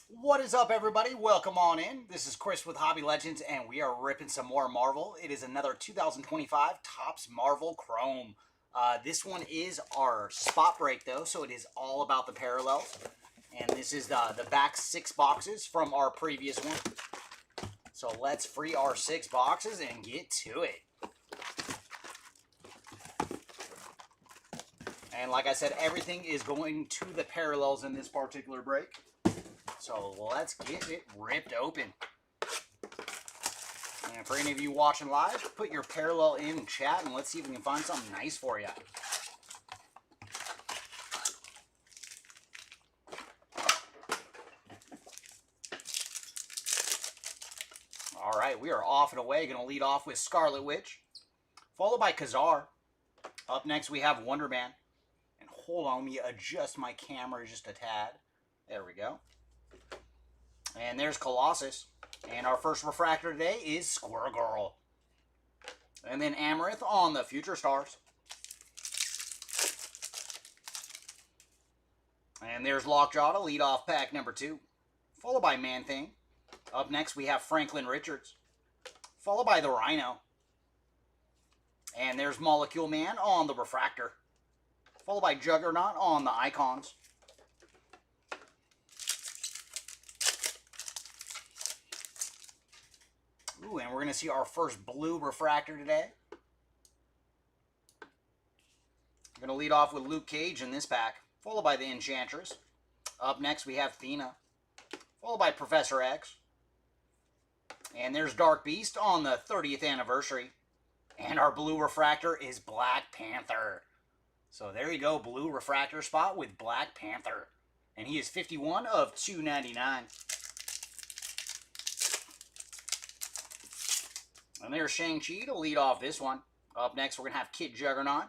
What is up, everybody? Welcome on in. This is Chris with Hobby Legends, and we are ripping some more Marvel. It is another 2025 Topps Marvel Chrome. This one is our spot break, though, so it is all about the parallels. And this is the back 6 boxes from our previous one. So let's free our 6 boxes and get to it. And like I said, everything is going to the parallels in this particular break. So let's get it ripped open. And for any of you watching live, put your parallel in chat and let's see if we can find something nice for you. All right, we are off and away. Going to lead off with Scarlet Witch, followed by Kazar. Up next, we have Wonder Man. And hold on, let me adjust my camera just a tad. There we go. And there's Colossus. And our first refractor today is Squirrel Girl. And then Amaranth on the Future Stars. And there's Lockjaw to lead off pack number 2. Followed by Man-Thing. Up next we have Franklin Richards. Followed by the Rhino. And there's Molecule Man on the refractor. Followed by Juggernaut on the Icons. Ooh, and we're going to see our first blue refractor today. We're going to lead off with Luke Cage in this pack, followed by the Enchantress. Up next, we have Thena, followed by Professor X. And there's Dark Beast on the 30th anniversary. And our blue refractor is Black Panther. So there you go, blue refractor spot with Black Panther. And he is 51 of 299. And there's Shang-Chi to lead off this one. Up next, we're going to have Kid Juggernaut,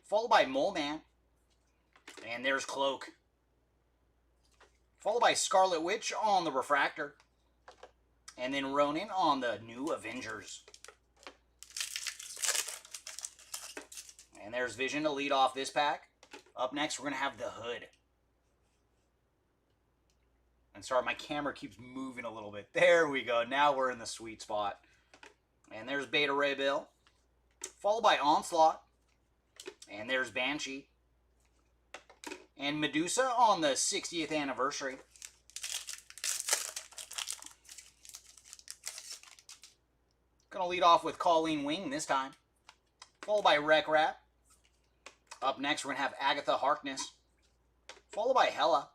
followed by Mole Man. And there's Cloak. Followed by Scarlet Witch on the refractor. And then Ronin on the New Avengers. And there's Vision to lead off this pack. Up next, we're going to have the Hood. And sorry, my camera keeps moving a little bit. There we go. Now we're in the sweet spot. And there's Beta Ray Bill, followed by Onslaught, and there's Banshee, and Medusa on the 60th anniversary. Gonna lead off with Colleen Wing this time, followed by Wreck Rat. Up next, we're gonna have Agatha Harkness, followed by Hela,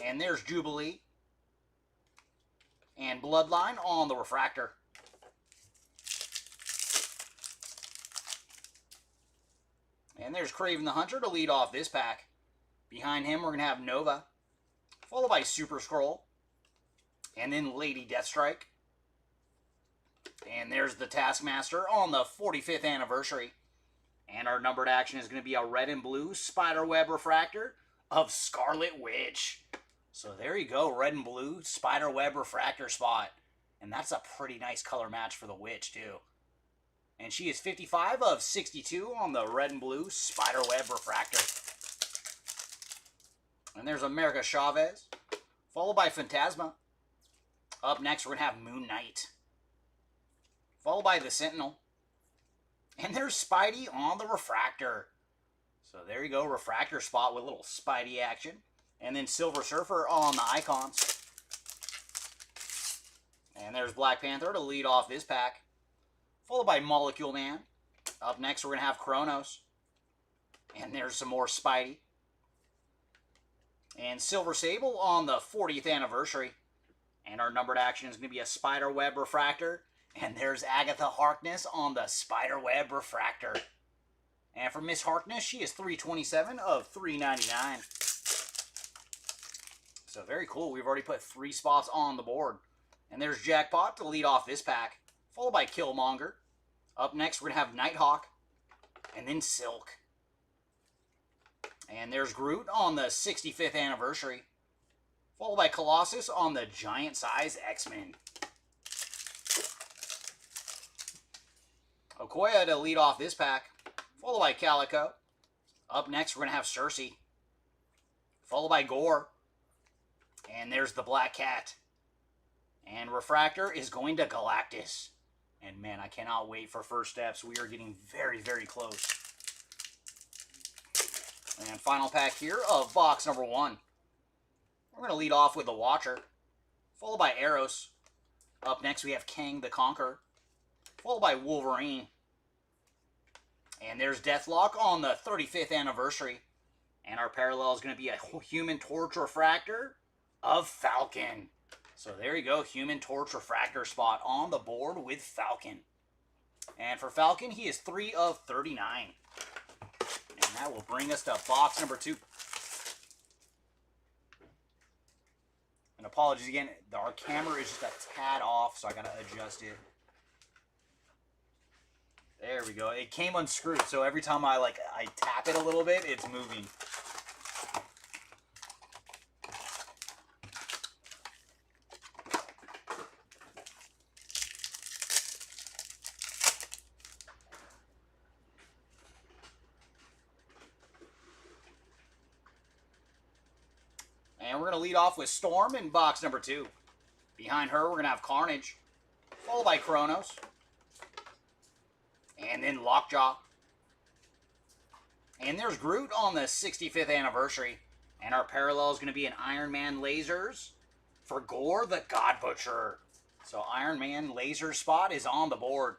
and there's Jubilee, and Bloodline on the refractor. And there's Kraven the Hunter to lead off this pack. Behind him, we're going to have Nova, followed by Super Skrull, and then Lady Deathstrike. And there's the Taskmaster on the 45th anniversary. And our numbered action is going to be a red and blue Spiderweb refractor of Scarlet Witch. So there you go, red and blue Spiderweb refractor spot. And that's a pretty nice color match for the Witch, too. And she is 55 of 62 on the red and blue Spiderweb refractor. And there's America Chavez, followed by Phantasma. Up next, we're going to have Moon Knight, followed by the Sentinel. And there's Spidey on the refractor. So there you go, refractor spot with a little Spidey action. And then Silver Surfer on the Icons. And there's Black Panther to lead off this pack, followed by Molecule Man. Up next, we're going to have Kronos. And there's some more Spidey. And Silver Sable on the 40th anniversary. And our numbered action is going to be a Spiderweb refractor. And there's Agatha Harkness on the Spiderweb refractor. And for Miss Harkness, she is 327 of 399. So very cool. We've already put 3 spots on the board. And there's Jackpot to lead off this pack, followed by Killmonger. Up next, we're going to have Nighthawk, and then Silk. And there's Groot on the 65th anniversary, followed by Colossus on the giant size X-Men. Okoye to lead off this pack, followed by Calico. Up next, we're going to have Cersei, followed by Gore. And there's the Black Cat. And refractor is going to Galactus. And man, I cannot wait for first steps. We are getting very, very close. And final pack here of box number 1. We're going to lead off with the Watcher, followed by Eros. Up next we have Kang the Conqueror, followed by Wolverine. And there's Deathlock on the 35th anniversary. And our parallel is going to be a Human Torch refractor of Falcon. So there you go, Human Torch refractor spot on the board with Falcon. And for Falcon, he is 3 of 39. And that will bring us to box number 2. And apologies again, our camera is just a tad off, so I gotta adjust it. There we go. It came unscrewed, so every time I tap it a little bit, it's moving. And we're going to lead off with Storm in box number 2. Behind her, we're going to have Carnage, followed by Kronos, and then Lockjaw. And there's Groot on the 65th anniversary. And our parallel is going to be an Iron Man Lasers for Gore the God Butcher. So Iron Man Laser spot is on the board.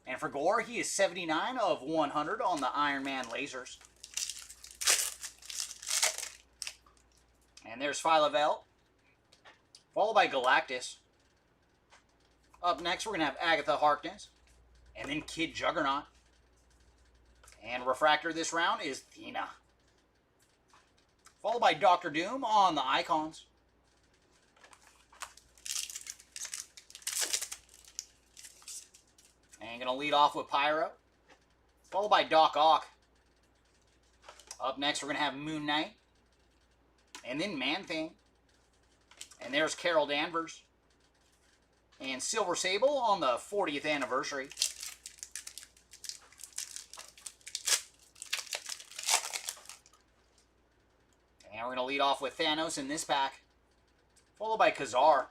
And for Gore, he is 79 of 100 on the Iron Man Lasers. And there's Phyla-Vell, followed by Galactus. Up next, we're going to have Agatha Harkness, and then Kid Juggernaut. And refractor this round is Thena, followed by Doctor Doom on the Icons. And going to lead off with Pyro, followed by Doc Ock. Up next, we're going to have Moon Knight, and then Man-Thing. And there's Carol Danvers. And Silver Sable on the 40th anniversary. And we're going to lead off with Thanos in this pack, followed by Kazar.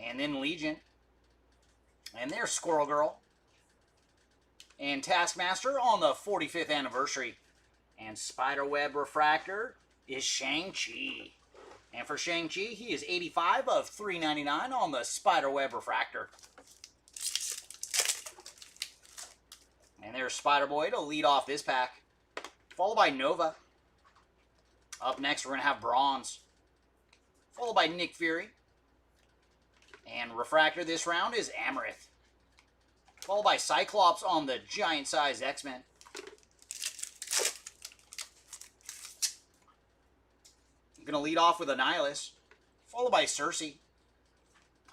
And then Legion. And there's Squirrel Girl. And Taskmaster on the 45th anniversary. And Spiderweb Refractor is Shang-Chi. And for Shang-Chi, he is 85 of 399 on the Spiderweb Refractor. And there's Spider-Boy to lead off this pack, followed by Nova. Up next, we're going to have Bronze, followed by Nick Fury. And refractor this round is Amarith, followed by Cyclops on the giant-size X-Men. I'm going to lead off with Annihilus, followed by Cersei.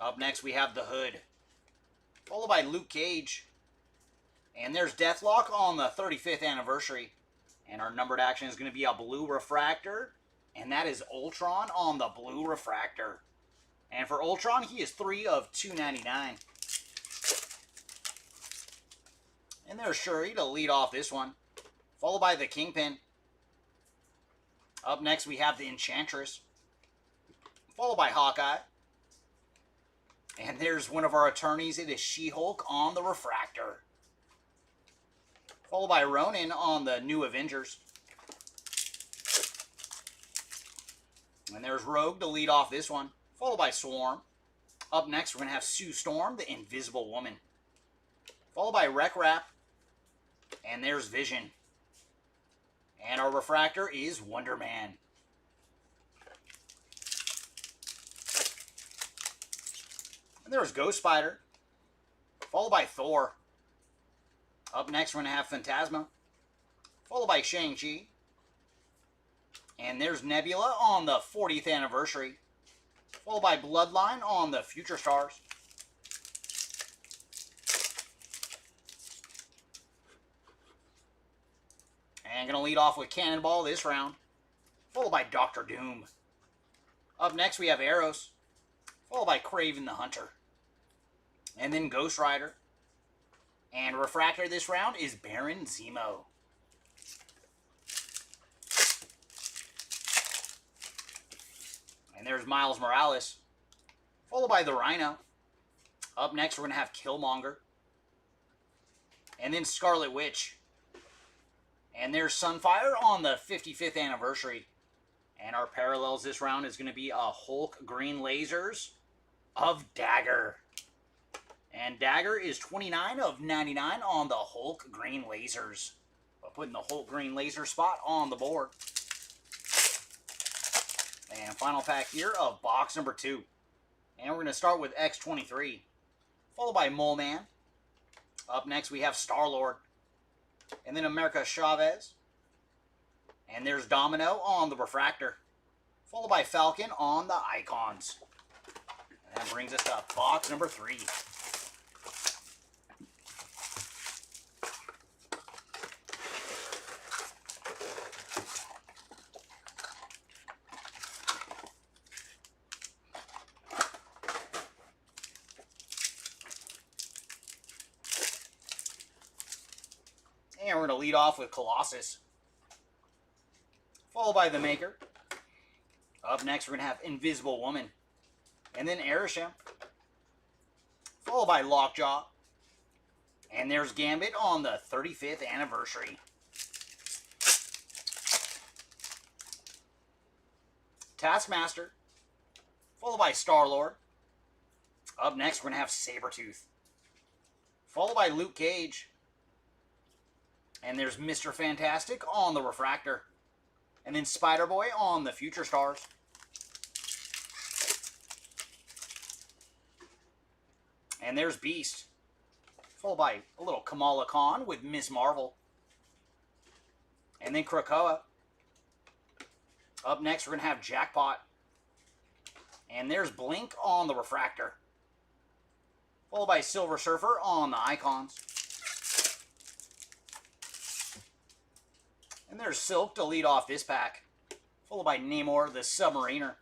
Up next, we have the Hood, followed by Luke Cage. And there's Deathlock on the 35th anniversary. And our numbered action is going to be a blue refractor. And that is Ultron on the blue refractor. And for Ultron, he is 3 of 299. And there's Shuri to lead off this one, followed by the Kingpin. Up next, we have the Enchantress, followed by Hawkeye. And there's one of our attorneys. It is She-Hulk on the refractor, followed by Ronin on the New Avengers. And there's Rogue to lead off this one, followed by Swarm. Up next, we're going to have Sue Storm, the Invisible Woman, followed by Wreck Rap. And there's Vision. And our refractor is Wonder Man. And there's Ghost Spider, followed by Thor. Up next, we're going to have Phantasma, followed by Shang-Chi. And there's Nebula on the 40th anniversary, followed by Bloodline on the Future Stars. And going to lead off with Cannonball this round, followed by Doctor Doom. Up next, we have Eros, followed by Kraven the Hunter. And then Ghost Rider. And refractor this round is Baron Zemo. And there's Miles Morales, followed by the Rhino. Up next, we're going to have Killmonger. And then Scarlet Witch. And there's Sunfire on the 55th anniversary. And our parallels this round is going to be a Hulk Green Lasers of Dagger. And Dagger is 29 of 99 on the Hulk Green Lasers. Putting the Hulk Green Laser spot on the board. And final pack here of box number 2. And we're going to start with X-23, followed by Mole Man. Up next we have Star-Lord. And then America Chavez. And there's Domino on the Refractor, followed by Falcon on the Icons. And that brings us to box number 3. And we're going to lead off with Colossus, followed by the Maker. Up next, we're going to have Invisible Woman. And then Arishem, followed by Lockjaw. And there's Gambit on the 35th anniversary. Taskmaster, followed by Star-Lord. Up next, we're going to have Sabretooth, followed by Luke Cage. And there's Mr. Fantastic on the Refractor. And then Spider-Boy on the Future Stars. And there's Beast, followed by a little Kamala Khan with Ms. Marvel. And then Krakoa. Up next, we're going to have Jackpot. And there's Blink on the Refractor, followed by Silver Surfer on the Icons. And there's Silk to lead off this pack, followed by Namor the Submariner.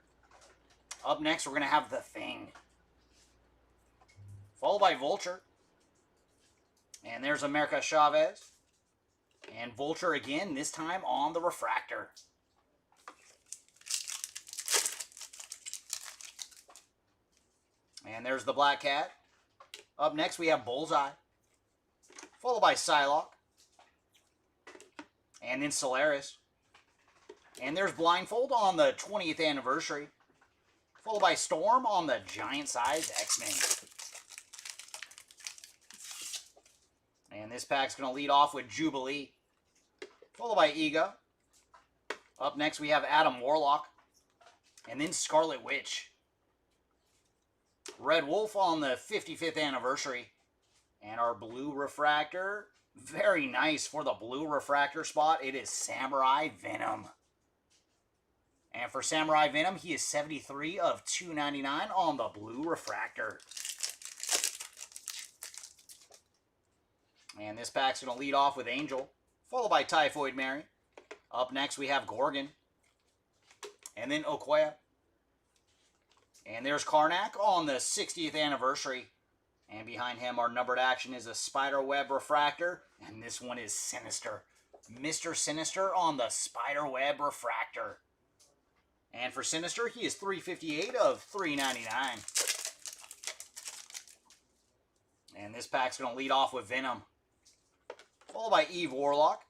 Up next, we're going to have The Thing, followed by Vulture. And there's America Chavez. And Vulture again, this time on the Refractor. And there's the Black Cat. Up next, we have Bullseye, followed by Psylocke. And then Solaris. And there's Blindfold on the 20th anniversary, followed by Storm on the giant-sized X-Men. And this pack's going to lead off with Jubilee, followed by Ego. Up next, we have Adam Warlock. And then Scarlet Witch. Red Wolf on the 55th anniversary. And our blue refractor, very nice for the blue refractor spot. It is Samurai Venom. And for Samurai Venom, he is 73 of 299 on the blue refractor. And this pack's going to lead off with Angel, followed by Typhoid Mary. Up next, we have Gorgon. And then Okoye. And there's Karnak on the 60th anniversary. And behind him, our numbered action is a Spiderweb Refractor. And this one is Sinister. Mr. Sinister on the Spiderweb Refractor. And for Sinister, he is 358 of 399. And this pack's going to lead off with Venom, followed by Eve Warlock.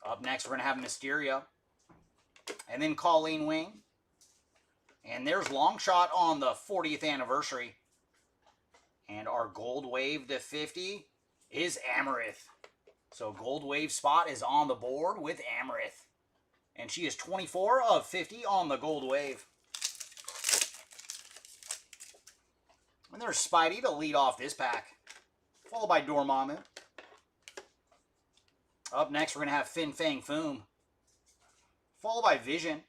Up next, we're going to have Mysterio. And then Colleen Wing. And there's Longshot on the 40th anniversary. And our Gold Wave to 50 is Amarith. So Gold Wave spot is on the board with Amarith. And she is 24 of 50 on the Gold Wave. And there's Spidey to lead off this pack, followed by Dormammu. Up next, we're going to have Fin Fang Foom, followed by Vision.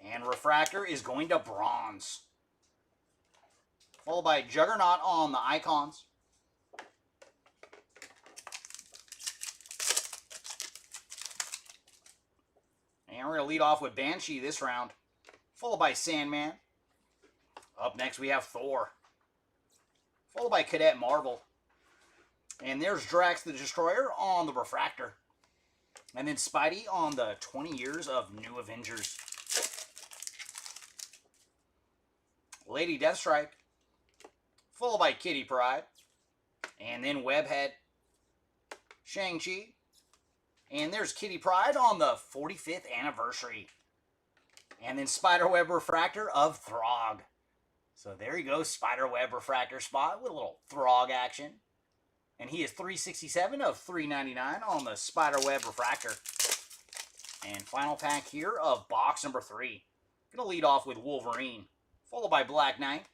And Refractor is going to Bronze, followed by Juggernaut on the Icons. And we're going to lead off with Banshee this round, followed by Sandman. Up next, we have Thor, followed by Cadet Marvel. And there's Drax the Destroyer on the Refractor. And then Spidey on the 20 Years of New Avengers. Lady Deathstrike, followed by Kitty Pryde, and then Webhead, Shang-Chi, and there's Kitty Pryde on the 45th anniversary. And then Spiderweb Refractor of Throg. So there you go, Spiderweb Refractor spot with a little Throg action. And he is 367 of 399 on the Spiderweb Refractor. And final pack here of box number 3. Going to lead off with Wolverine, followed by Black Knight.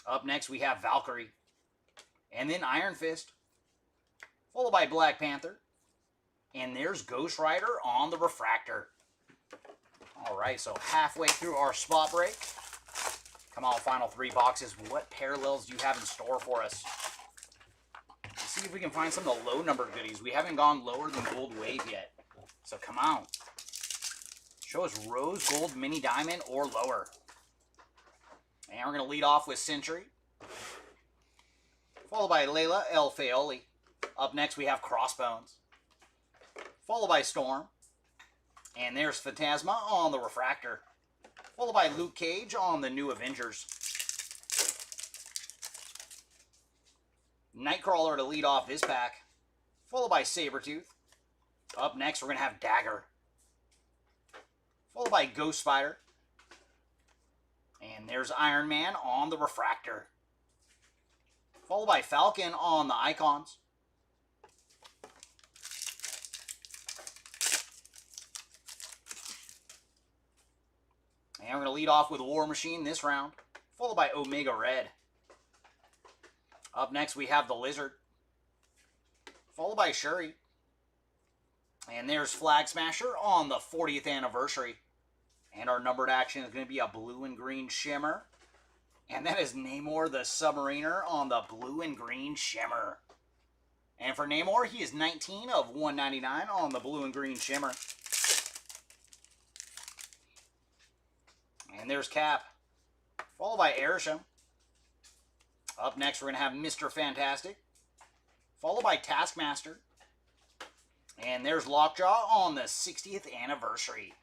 Up next we have Valkyrie. And then Iron Fist, followed by Black Panther. And there's Ghost Rider on the Refractor. Alright, so halfway through our spot break. Come on, final 3 boxes. What parallels do you have in store for us? Let's see if we can find some of the low numbered goodies. We haven't gone lower than Gold Wave yet. So come on. Show us Rose Gold Mini Diamond or lower. And we're going to lead off with Sentry, followed by Layla El Fayoli. Up next we have Crossbones, followed by Storm. And there's Phantasma on the Refractor, followed by Luke Cage on the New Avengers. Nightcrawler to lead off this pack, followed by Sabretooth. Up next we're going to have Dagger, followed by Ghost Spider. And there's Iron Man on the Refractor, followed by Falcon on the Icons. And we're going to lead off with War Machine this round, followed by Omega Red. Up next we have the Lizard, followed by Shuri. And there's Flag Smasher on the 40th anniversary. And our numbered action is going to be a blue and green shimmer. And that is Namor the Submariner on the blue and green shimmer. And for Namor, he is 19 of 199 on the blue and green shimmer. And there's Cap, followed by Arishem. Up next, we're going to have Mr. Fantastic, followed by Taskmaster. And there's Lockjaw on the 60th anniversary.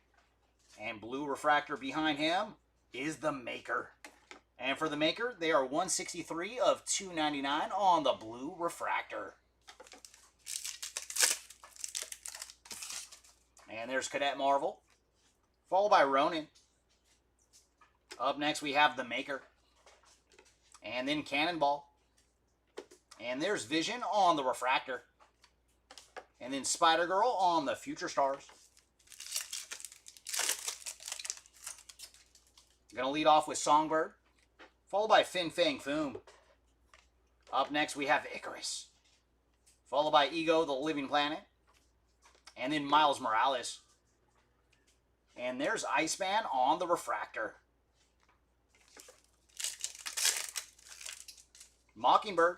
And blue refractor behind him is the Maker. And for the Maker, they are 163 of 299 on the blue refractor. And there's Cadet Marvel, followed by Ronin. Up next, we have the Maker. And then Cannonball. And there's Vision on the refractor. And then Spider-Girl on the Future Stars. I'm going to lead off with Songbird, followed by Fin Fang Foom. Up next, we have Icarus, followed by Ego, the Living Planet. And then Miles Morales. And there's Iceman on the refractor. Mockingbird,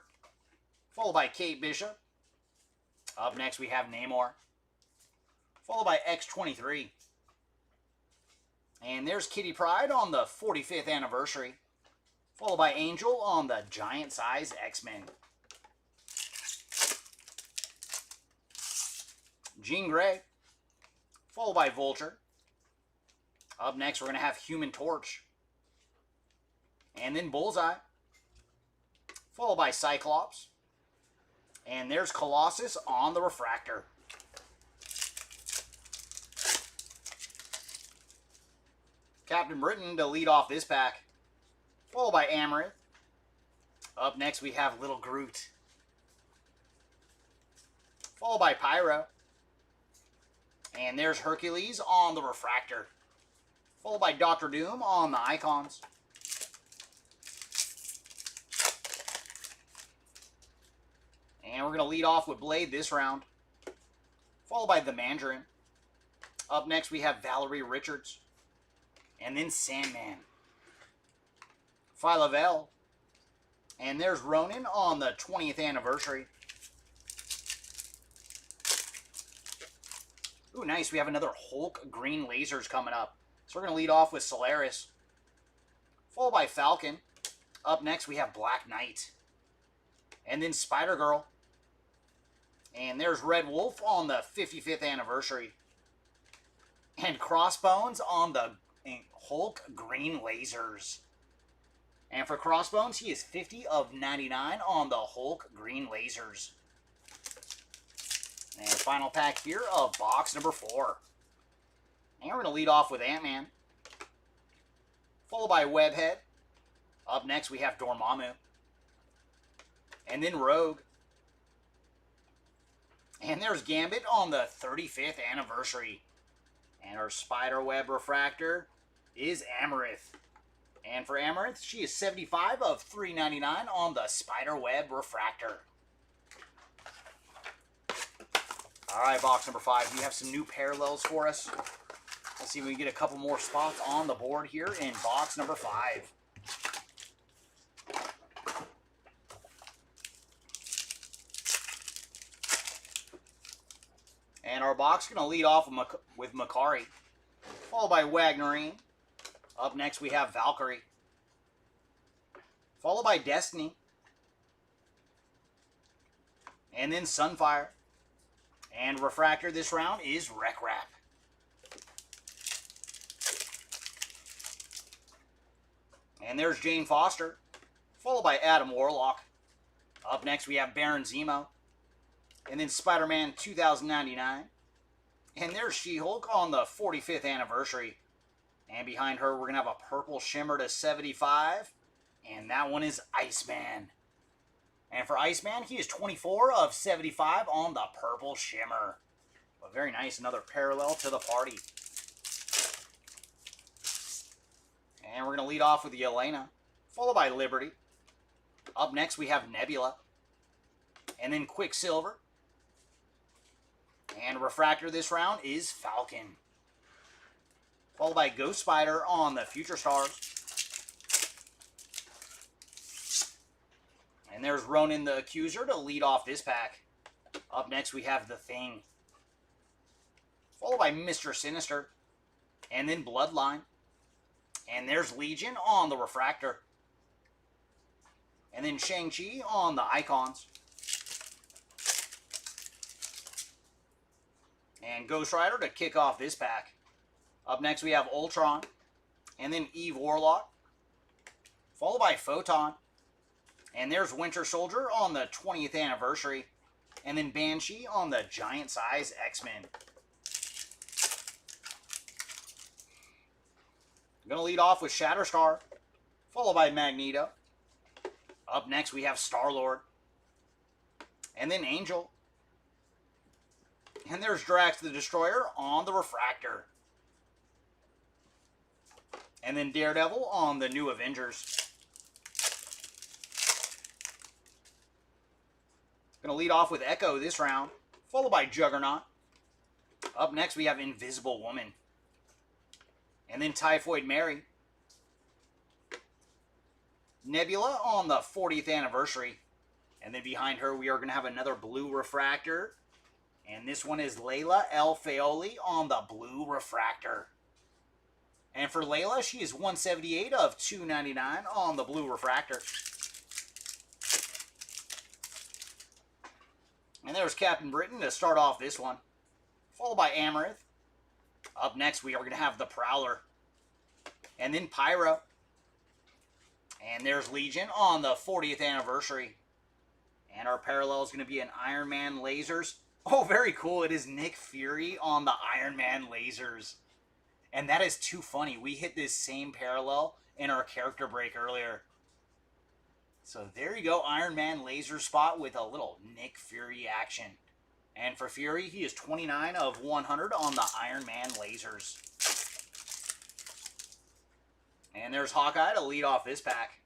followed by Kate Bishop. Up next, we have Namor, followed by X-23. And there's Kitty Pryde on the 45th anniversary, followed by Angel on the Giant Size X-Men. Jean Grey, followed by Vulture. Up next, we're going to have Human Torch. And then Bullseye, followed by Cyclops. And there's Colossus on the refractor. Captain Britain to lead off this pack, followed by Amaranth. Up next we have Little Groot, followed by Pyro. And there's Hercules on the refractor, followed by Doctor Doom on the Icons. And we're going to lead off with Blade this round, followed by the Mandarin. Up next we have Valerie Richards. And then Sandman, Phyla-Vell. And there's Ronin on the 20th anniversary. Ooh, nice. We have another Hulk green lasers coming up. So we're going to lead off with Solaris, followed by Falcon. Up next, we have Black Knight. And then Spider-Girl. And there's Red Wolf on the 55th anniversary. And Crossbones on the Hulk green lasers. And for Crossbones, he is 50 of 99 on the Hulk green lasers. And final pack here of box number 4. And we're going to lead off with Ant-Man, followed by Webhead. Up next, we have Dormammu. And then Rogue. And there's Gambit on the 35th anniversary. And our Spiderweb refractor is Amarith. And for Amarith, she is 75 of 399 on the Spiderweb refractor. All right, box number 5. You have some new parallels for us. Let's see if we can get a couple more spots on the board here in box number 5. And our box is going to lead off with Makari, followed by Wagnerine. Up next, we have Valkyrie, followed by Destiny, and then Sunfire. And refractor this round is Wreck Wrap. And there's Jane Foster, followed by Adam Warlock. Up next, we have Baron Zemo, and then Spider-Man 2099. And there's She-Hulk on the 45th anniversary. And behind her, we're going to have a purple shimmer to 75. And that one is Iceman. And for Iceman, he is 24 of 75 on the purple shimmer. But very nice, another parallel to the party. And we're going to lead off with Yelena, followed by Liberty. Up next, we have Nebula. And then Quicksilver. And refractor this round is Falcon, followed by Ghost Spider on the Future Stars. And there's Ronan the Accuser to lead off this pack. Up next, we have The Thing, followed by Mr. Sinister, and then Bloodline. And there's Legion on the refractor. And then Shang-Chi on the icons. And Ghost Rider to kick off this pack. Up next, we have Ultron, and then Eve Warlock, followed by Photon. And there's Winter Soldier on the 20th anniversary, and then Banshee on the giant-size X-Men. I'm going to lead off with Shatterstar, followed by Magneto. Up next, we have Star-Lord, and then Angel. And there's Drax the Destroyer on the refractor. And then Daredevil on the New Avengers. Going to lead off with Echo this round, followed by Juggernaut. Up next, we have Invisible Woman. And then Typhoid Mary. Nebula on the 40th anniversary. And then behind her, we are going to have another blue refractor. And this one is Layla El Faoli on the blue refractor. And for Layla, she is 178 of 299 on the blue refractor. And there's Captain Britain to start off this one, followed by Amarith. Up next, we are going to have the Prowler, and then Pyro. And there's Legion on the 40th anniversary. And our parallel is going to be an Iron Man lasers. Oh, very cool. It is Nick Fury on the Iron Man lasers. And that is too funny. We hit this same parallel in our character break earlier. So there you go, Iron Man laser spot with a little Nick Fury action. And for Fury, he is 29 of 100 on the Iron Man lasers. And there's Hawkeye to lead off this pack,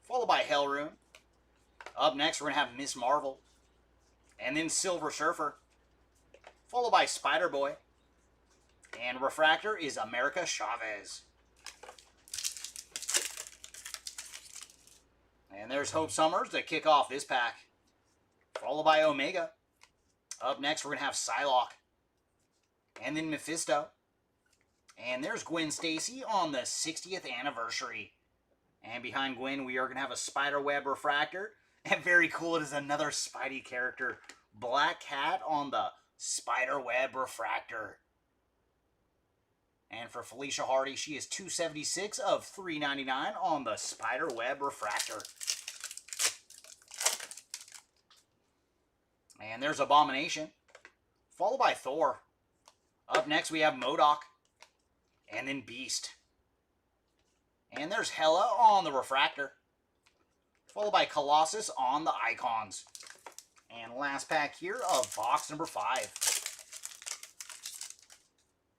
followed by Hellrune. Up next, we're going to have Miss Marvel, and then Silver Surfer, followed by Spider-Boy. And refractor is America Chavez. And there's Hope Summers to kick off this pack, followed by Omega. Up next, we're going to have Psylocke, and then Mephisto. And there's Gwen Stacy on the 60th anniversary. And behind Gwen, we are going to have a Spiderweb refractor. And very cool, it is another Spidey character, Black Cat on the Spiderweb refractor. And for Felicia Hardy, she is 276 of 399 on the Spiderweb Refractor. And there's Abomination, followed by Thor. Up next, we have MODOK, and then Beast. And there's Hela on the Refractor, followed by Colossus on the Icons. And last pack here of box number 5.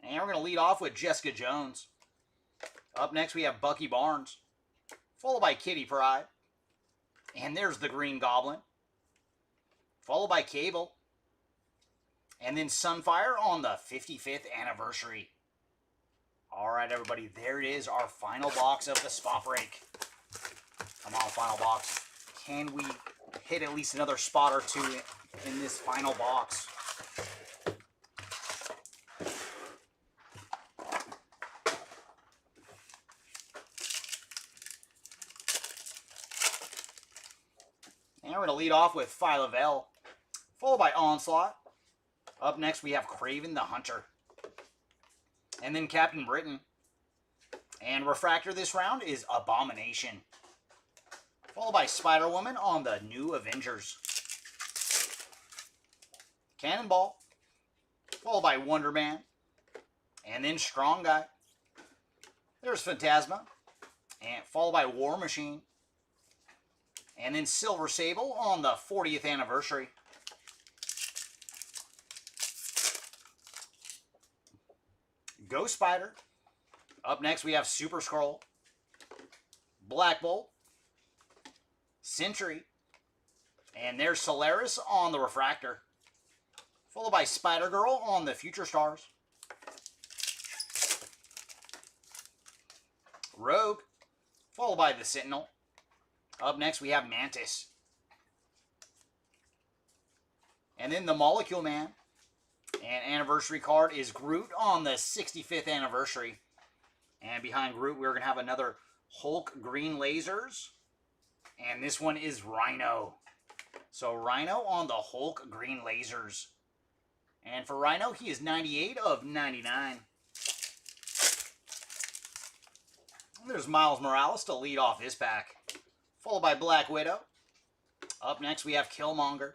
And we're going to lead off with Jessica Jones. Up next, we have Bucky Barnes, followed by Kitty Pryde. And there's the Green Goblin, followed by Cable. And then Sunfire on the 55th anniversary. All right, everybody, there it is, our final box of the spot break. Come on, final box. Can we hit at least another spot or two in this final box? And we're going to lead off with Phyla-Vell, followed by Onslaught. Up next, we have Kraven the Hunter. And then Captain Britain. And Refractor this round is Abomination, followed by Spider-Woman on the New Avengers. Cannonball, followed by Wonder Man. And then Strong Guy. There's Phantasma, and followed by War Machine. And then Silver Sable on the 40th anniversary. Ghost Spider. Up next, we have Super Skrull, Black Bolt, Sentry, and there's Solaris on the Refractor, followed by Spider-Girl on the Future Stars. Rogue, followed by the Sentinel. Up next, we have Mantis. And then the Molecule Man. And anniversary card is Groot on the 65th anniversary. And behind Groot, we're going to have another Hulk Green Lasers. And this one is Rhino. So Rhino on the Hulk Green Lasers. And for Rhino, he is 98 of 99. And there's Miles Morales to lead off this pack, followed by Black Widow. Up next, we have Killmonger.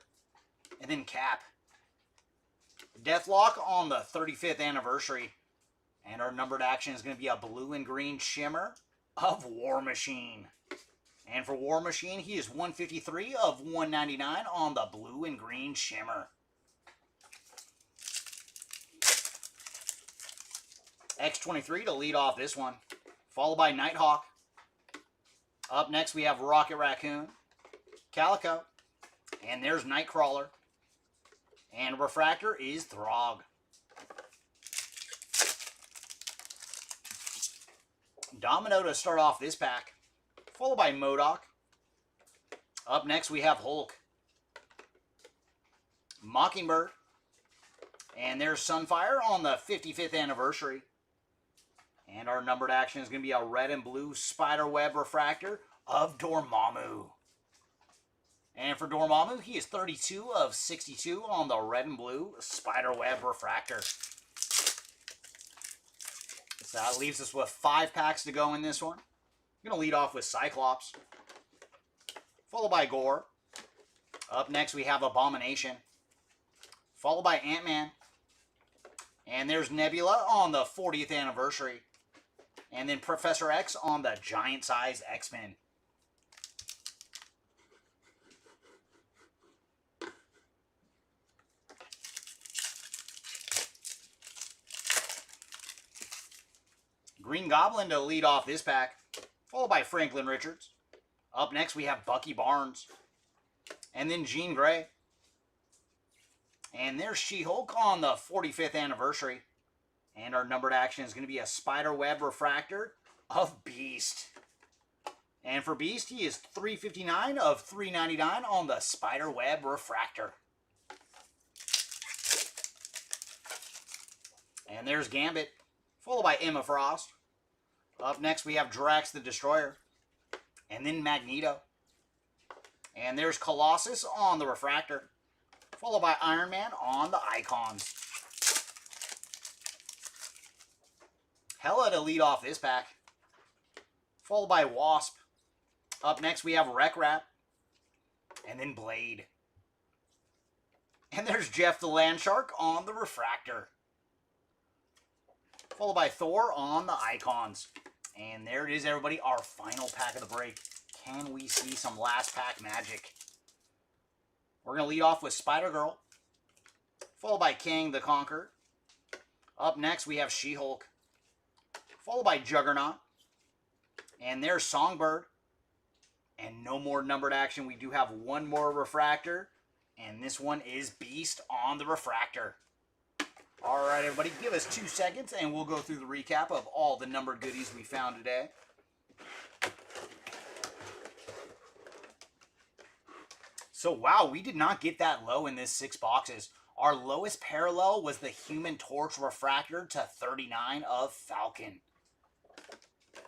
And then Cap. Deathlock on the 35th anniversary. And our numbered action is going to be a blue and green shimmer of War Machine. And for War Machine, he is 153 of 199 on the blue and green shimmer. X-23 to lead off this one, followed by Nighthawk. Up next, we have Rocket Raccoon, Calico, and there's Nightcrawler. And Refractor is Throg. Domino to start off this pack, followed by MODOK. Up next, we have Hulk, Mockingbird, and there's Sunfire on the 55th anniversary. And our numbered action is going to be a red and blue Spiderweb Refractor of Dormammu. And for Dormammu, he is 32 of 62 on the red and blue Spiderweb Refractor. So that leaves us with 5 packs to go in this one. I'm going to lead off with Cyclops, followed by Gore. Up next, we have Abomination, followed by Ant-Man. And there's Nebula on the 40th anniversary. And then Professor X on the giant size X-Men. Green Goblin to lead off this pack, followed by Franklin Richards. Up next, we have Bucky Barnes. And then Jean Grey. And there's She-Hulk on the 45th anniversary. And our numbered action is going to be a Spiderweb Refractor of Beast. And for Beast, he is 359 of 399 on the Spiderweb Refractor. And there's Gambit, followed by Emma Frost. Up next, we have Drax the Destroyer. And then Magneto. And there's Colossus on the Refractor, followed by Iron Man on the Icons. Hella to lead off this pack. Followed by Wasp. Up next we have Wreck Wrap. And then Blade. And there's Jeff the Landshark on the Refractor. Followed by Thor on the Icons. And there it is, everybody, our final pack of the break. Can we see some last pack magic? We're going to lead off with Spider-Girl. Followed by King the Conqueror. Up next, we have She-Hulk. Followed by Juggernaut. And there's Songbird. And no more numbered action. We do have one more Refractor. And this one is Beast on the Refractor. All right, everybody, give us 2 seconds and we'll go through the recap of all the numbered goodies we found today. So, wow, we did not get that low in this 6 boxes. Our lowest parallel was the Human Torch Refractor to 39 of Falcon.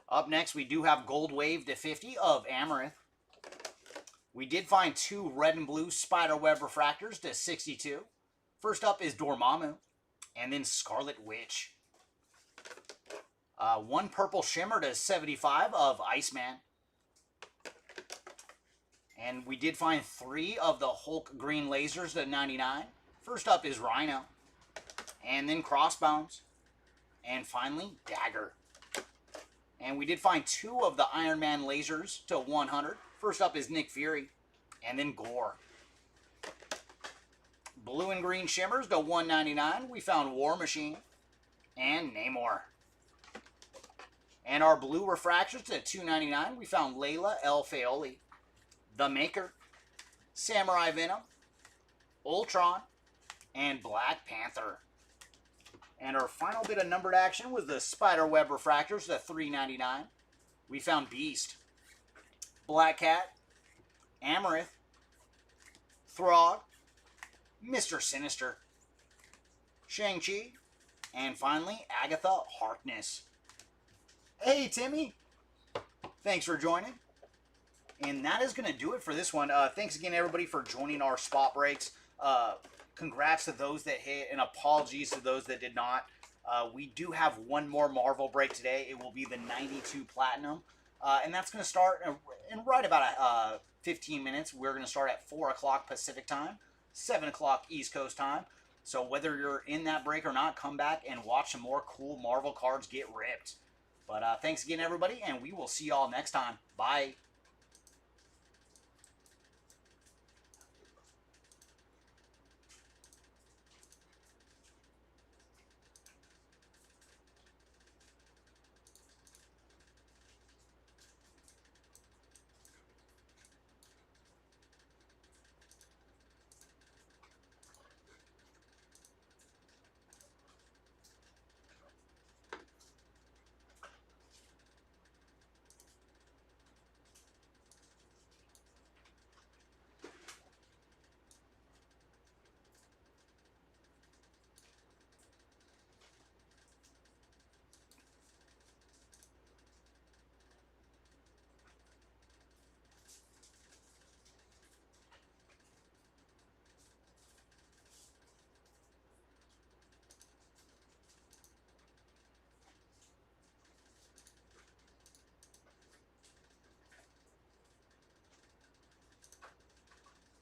Up next, we do have Gold Wave to 50 of Amarith. We did find 2 red and blue Spiderweb Refractors to 62. First up is Dormammu. And then Scarlet Witch. 1 purple shimmer to 75 of Iceman. And we did find 3 of the Hulk green lasers to 99. First up is Rhino. And then Crossbones. And finally, Dagger. And we did find 2 of the Iron Man lasers to 100. First up is Nick Fury. And then Gore. Blue and green shimmers to 199. We found War Machine and Namor. And our blue refractors to 299. We found Layla El Faoli, The Maker, Samurai Venom, Ultron, and Black Panther. And our final bit of numbered action was the Spiderweb refractors to 399. We found Beast, Black Cat, Amarith, Throg, Mr. Sinister, Shang-Chi, and finally, Agatha Harkness. Hey, Timmy. Thanks for joining. And that is going to do it for this one. Thanks again, everybody, for joining our spot breaks. Congrats to those that hit, and apologies to those that did not. We do have one more Marvel break today. It will be the 92 Platinum. And that's going to start in right about 15 minutes. We're going to start at 4 o'clock Pacific time. 7 o'clock East Coast time. So whether you're in that break or not, come back and watch some more cool Marvel cards get ripped. But thanks again, everybody, and we will see y'all next time. Bye.